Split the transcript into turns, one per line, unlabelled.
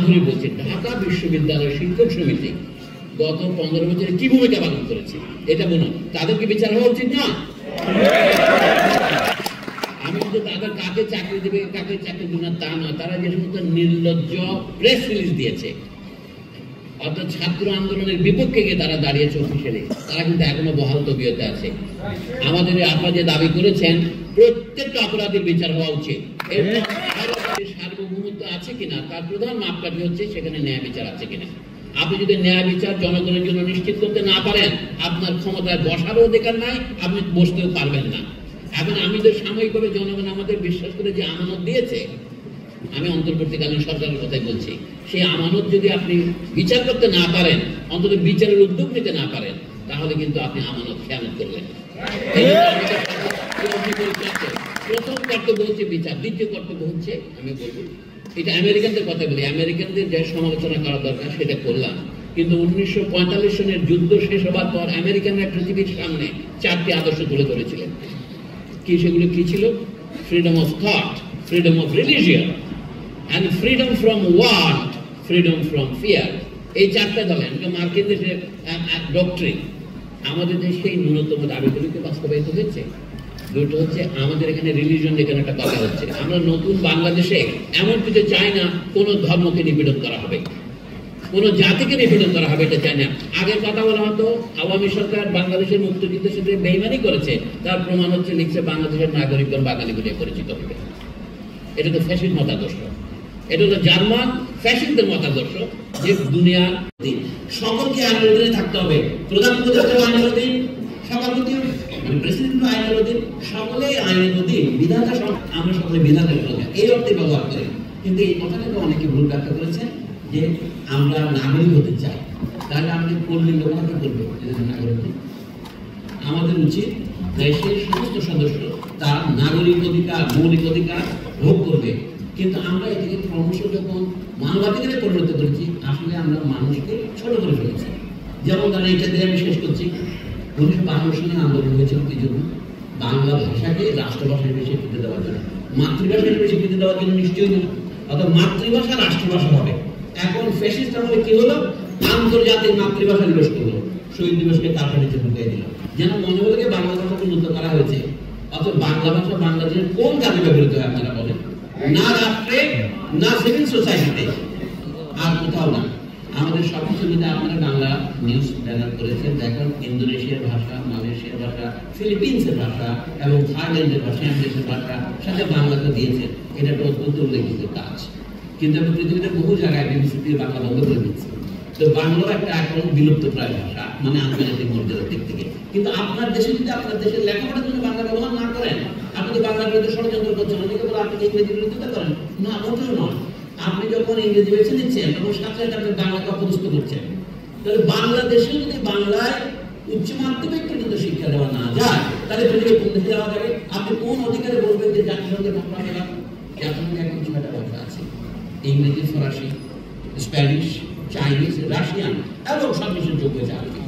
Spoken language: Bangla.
ধরে বলছি, ঢাকা বিশ্ববিদ্যালয় শিক্ষক সমিতি গত 15 বছরে কি ভূমিকা পালন করেছে এটা বলুন। তাদেরকে বিচার হওয়া উচিত না? আমি কিন্তু তাদের কাকে চাকরি দেবে কাকে চাকরি দেবে না তা নয়, তারা যে সমস্ত নির্লজ্জ প্রেস রিলিজ দিয়েছে, অর্থাৎ ছাত্র আন্দোলনের বিপক্ষে গিয়ে তারা দাঁড়িয়েছে অফিসিয়ালি, তারা কিন্তু এখনো বহাল তবিয়তে আছে। আমাদের আপনারা যে দাবি করেছেন প্রত্যেকটা অপরাধীর বিচার হওয়া উচিত। সার্বভৌমত্ব আছে কিনা তার প্রধান মাপকাঠি হচ্ছে সেখানে ন্যায় বিচার আছে কিনা। আপনি যদি ন্যায় বিচার জনগণের জন্য নিশ্চিত করতে না পারেন, আপনার ক্ষমতায় বসারও অধিকার নাই, আপনি বসতেও পারবেন না। এখন আমি তো সাময়িকভাবে জনগণ আমাদের বিশ্বাস করে যে আমানত দিয়েছে, আমি অন্তর্বর্তীকালীন সরকারের কথাই বলছি, সেই আমানত যদি আপনি বিচার করতে না পারেন, অন্তত বিচারের উদ্যোগ নিতে না পারেন, তাহলে কিন্তু আপনি আমানত খেয়ানত করলেন। প্রথম কর্তব্য হচ্ছে বিচার, দ্বিতীয় কর্তব্য হচ্ছে আমি বলবো, এটা আমেরিকানদের কথা বলি, আমেরিকানদের যে সমালোচনা করা দরকার সেটা করলাম, কিন্তু 1945 সনের যুদ্ধ শেষ হবার পর আমেরিকানরা পৃথিবীর সামনে 4টি আদর্শ তুলে ধরেছিলেন। কি সেগুলো কি ছিল? Freedom of thought, freedom of religion and freedom from want, freedom from fear। এই 4টা ধরেন মার্কিন দেশের ডক্ট্রিন। আমাদের দেশে এই ন্যূনতম দাবিগুলিকে বাস্তবায়িত হয়েছে। দুটো হচ্ছে আমাদের এখানে রিলিজিয়ন, এখানে একটা কথা হচ্ছে, আমরা নতুন বাংলাদেশে এমন কিছু চাই না কোন ধর্মকে নিপীড়ন করা হবে, কোন জাতিকে নিপীড়ন করা হবে, এটা চাই না। আগের কথা বলা হতো আওয়ামী সরকার বাংলাদেশের মুক্তিযুদ্ধের সাথে বেইমানি করেছে, তার প্রমাণ হচ্ছে লিখছে বাংলাদেশের নাগরিকগণ বাঙালি বলে পরিচিত হবে। এটা তো ফ্যাসিস্ট মতাদর্শ, এটা হলো জার্মান ফ্যাসিস্টদের মতাদর্শ যে দুনিয়ার সকলকে আইনের অধীনে থাকতে হবে। প্রধান উপদেষ্টা আইনের অধীন, সভাপতি মানে প্রেসিডেন্ট আইনের অধীন, সকলেই আইনের অধীন, বিধাতা আমরা সকলে বিধানের অধীন, এই অর্থে ব্যবহার করি। কিন্তু এই কথাটাকে অনেকে ভুল ব্যাখ্যা করেছেন যে আমরা নাগরিক হতে চাই, তাহলে আমাদের করলে লোকেরা কি করবে? নাগরিক আমাদের উচিত দেশের সমস্ত সদস্য তার নাগরিক অধিকার, মৌলিক অধিকার ভোগ করবে। কিন্তু আমরা এটিকে ক্রমশ যখন মানবাধিকারে পরিণত করেছি, আসলে আমরা মানুষকে ছোট করে ফেলেছি। যেমন তারা এটা দিয়ে আমি শেষ করছি, 1952 সালে আন্দোলন হয়েছিল কি জন্য? বাংলা ভাষাকে রাষ্ট্রভাষা হিসেবে স্বীকৃতি দেওয়ার জন্য, মাতৃভাষা হিসেবে স্বীকৃতি দেওয়ার জন্য নিশ্চয়ই না, অর্থাৎ মাতৃভাষা রাষ্ট্রভাষা হবে। এখন ফ্যাসিস্ট আমলে কি হলো? আন্তর্জাতিক মাতৃভাষা দিবস করলো, শহীদ দিবসকে তার নিচে ঢুকিয়ে দিল, যেন মনে হলো বাংলা ভাষাকে উন্নত করা হয়েছে। অর্থাৎ বাংলা ভাষা বাংলাদেশের কোন কাজে ব্যবহৃত হয় আপনারা বলেন? না রাষ্ট্রে, না সিভিল সোসাইটিতে, আর কোথাও না। আমাদের সবকিছু যদি আপনারা বাংলা নিউজ ব্যানার করেছেন, দেখেন ইন্দোনেশিয়ার ভাষা, মালয়েশিয়ার ভাষা, ফিলিপিন্সের ভাষা এবং থাইল্যান্ডের ভাষা, দেশের ভাষা সাথে বাংলাকে দিয়েছেন। এটা একটা অত্যন্ত উল্লেখযোগ্য কাজ। কিন্তু আমি পৃথিবীতে বহু জায়গায় বিবিসি দিয়ে বাংলা বন্ধ করে দিচ্ছি। তো বাংলাও একটা এখন বিলুপ্ত প্রায় ভাষা, মানে আন্তর্জাতিক মর্যাদার দিক থেকে। কিন্তু আপনার দেশে যদি আপনার দেশের লেখাপড়ার জন্য বাংলা ব্যবহার না করেন, আপনি তো বাংলার বিরুদ্ধে ষড়যন্ত্র করছেন। অনেকে বলে আপনি ইংরেজি বিরোধিতা করেন, না মোটেও নয়। আপনি যখন ইংরেজি বেছে নিচ্ছেন তখন সাথে সাথে আপনি বাংলাকে অপদস্থ করছেন। তাহলে বাংলাদেশে যদি বাংলায় উচ্চ মাধ্যমিক পর্যন্ত শিক্ষা দেওয়া না যায়, তাহলে পৃথিবীর কোন দেশে যাওয়া যাবে? আপনি কোন অধিকারে বলবেন যে জাতিসংঘের ভাষা গেলাম? জাতিসংঘে এখন 6টা ভাষা আছে, ইংরেজি, ফরাসি, স্প্যানিশ, চাইনিজ, রাশিয়ান এবং সর্বশেষ যোগ্য আছে।